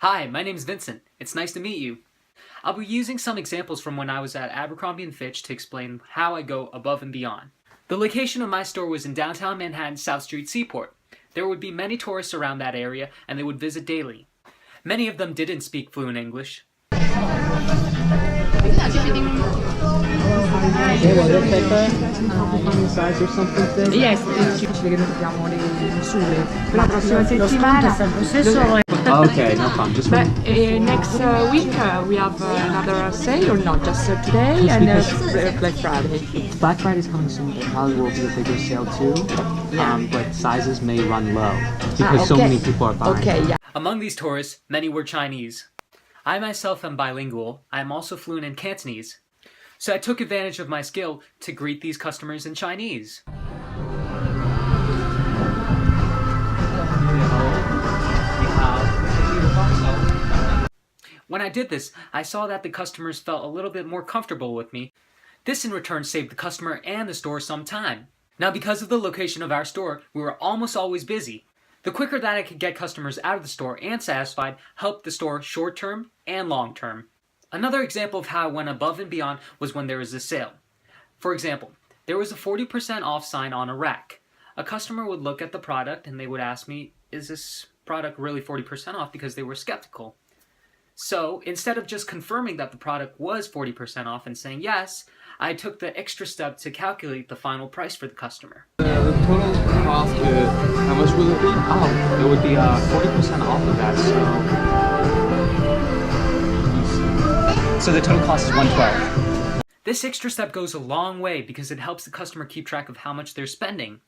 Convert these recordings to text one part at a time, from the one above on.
Hi, my name's Vincent. It's nice to meet you. I'll be using some examples from when I was at Abercrombie & Fitch to explain how I go above and beyond. The location of my store was in downtown Manhattan, South Street Seaport. There would be many tourists around that area and they would visit daily. Many of them didn't speak fluent English. Size or something? Yes, difficile che noi abbiamo le misure. La prossima settimana Okay, no problem. Just but next week we have another sale or not? Just today and Black Friday. Black Friday's coming soon. There probably will be a bigger sale too. But sizes may run low because so many people are buying. Okay, yeah. Among these tourists, many were Chinese. I myself am bilingual. I am also fluent in Cantonese. So I took advantage of my skill to greet these customers in Chinese. When I did this, I saw that the customers felt a little bit more comfortable with me. This in return saved the customer and the store some time. Now, because of the location of our store, we were almost always busy. The quicker that I could get customers out of the store and satisfied helped the store short-term and long-term. Another example of how I went above and beyond was when there was a sale. For example, there was a 40% off sign on a rack. A customer would look at the product and they would ask me, is this product really 40% off, because they were skeptical. So instead of just confirming that the product was 40% off and saying yes, I took the extra step to calculate the final price for the customer. The total cost, how much will it be? Oh, it would be 40% off of that, so the total cost is $112. This extra step goes a long way because it helps the customer keep track of how much they're spending.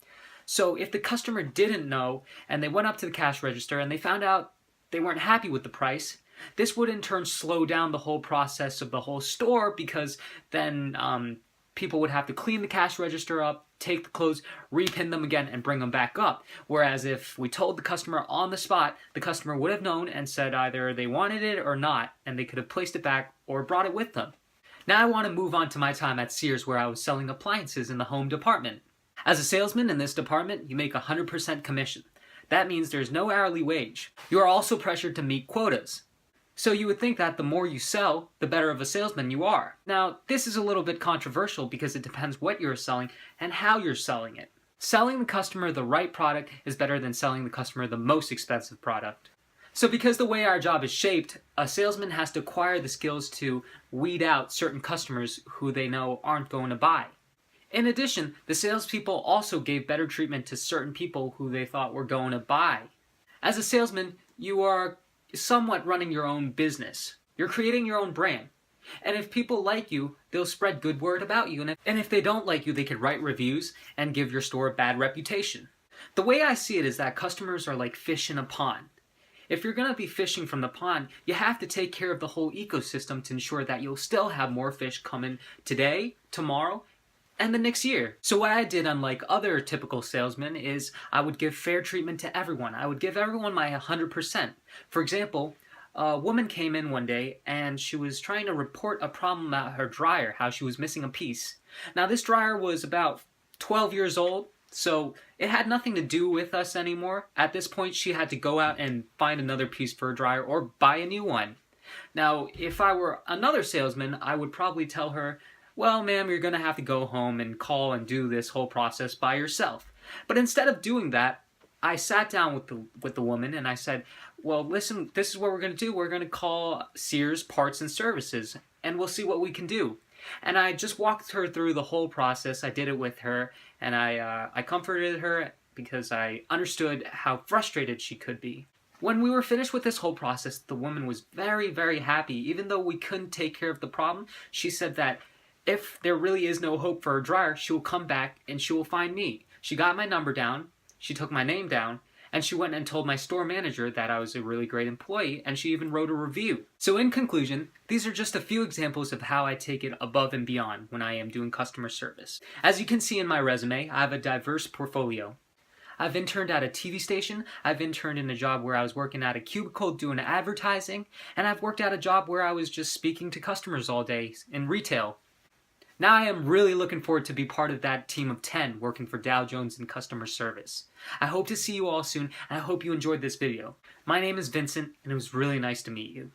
So if the customer didn't know and they went up to the cash register and they found out they weren't happy with the price, this would in turn slow down the whole process of the whole store, because then people would have to clean the cash register up, take the clothes, repin them again, and bring them back up. Whereas if we told the customer on the spot, the customer would have known and said either they wanted it or not, and they could have placed it back or brought it with them. Now I want to move on to my time at Sears, where I was selling appliances in the home department. As a salesman in this department, you make 100% commission. That means there's no hourly wage. You are also pressured to meet quotas. So you would think that the more you sell, the better of a salesman you are. Now, this is a little bit controversial because it depends what you're selling and how you're selling it. Selling the customer the right product is better than selling the customer the most expensive product. So because the way our job is shaped, a salesman has to acquire the skills to weed out certain customers who they know aren't going to buy. In addition, the salespeople also gave better treatment to certain people who they thought were going to buy. As a salesman, you are somewhat running your own business. You're creating your own brand. And if people like you, they'll spread good word about you. And if they don't like you, they could write reviews and give your store a bad reputation. The way I see it is that customers are like fish in a pond. If you're going to be fishing from the pond, you have to take care of the whole ecosystem to ensure that you'll still have more fish coming today, tomorrow, and the next year. So what I did, unlike other typical salesmen, is I would give fair treatment to everyone. I would give everyone my 100%. For example, a woman came in one day and she was trying to report a problem about her dryer, how she was missing a piece. Now this dryer was about 12 years old, so it had nothing to do with us anymore. At this point, she had to go out and find another piece for her dryer or buy a new one. Now, if I were another salesman, I would probably tell her, well, ma'am, you're going to have to go home and call and do this whole process by yourself. But instead of doing that, I sat down with the woman and I said, well, listen, this is what we're going to do. We're going to call Sears Parts and Services and we'll see what we can do. And I just walked her through the whole process. I did it with her and I comforted her because I understood how frustrated she could be. When we were finished with this whole process, the woman was very, very happy. Even though we couldn't take care of the problem, she said that if there really is no hope for her dryer, she will come back and she will find me. She got my number down, she took my name down, and she went and told my store manager that I was a really great employee, and she even wrote a review. So in conclusion, these are just a few examples of how I take it above and beyond when I am doing customer service. As you can see in my resume, I have a diverse portfolio. I've interned at a TV station, I've interned in a job where I was working at a cubicle doing advertising, and I've worked at a job where I was just speaking to customers all day in retail. Now I am really looking forward to be part of that team of 10 working for Dow Jones in customer service. I hope to see you all soon, and I hope you enjoyed this video. My name is Vincent, and it was really nice to meet you.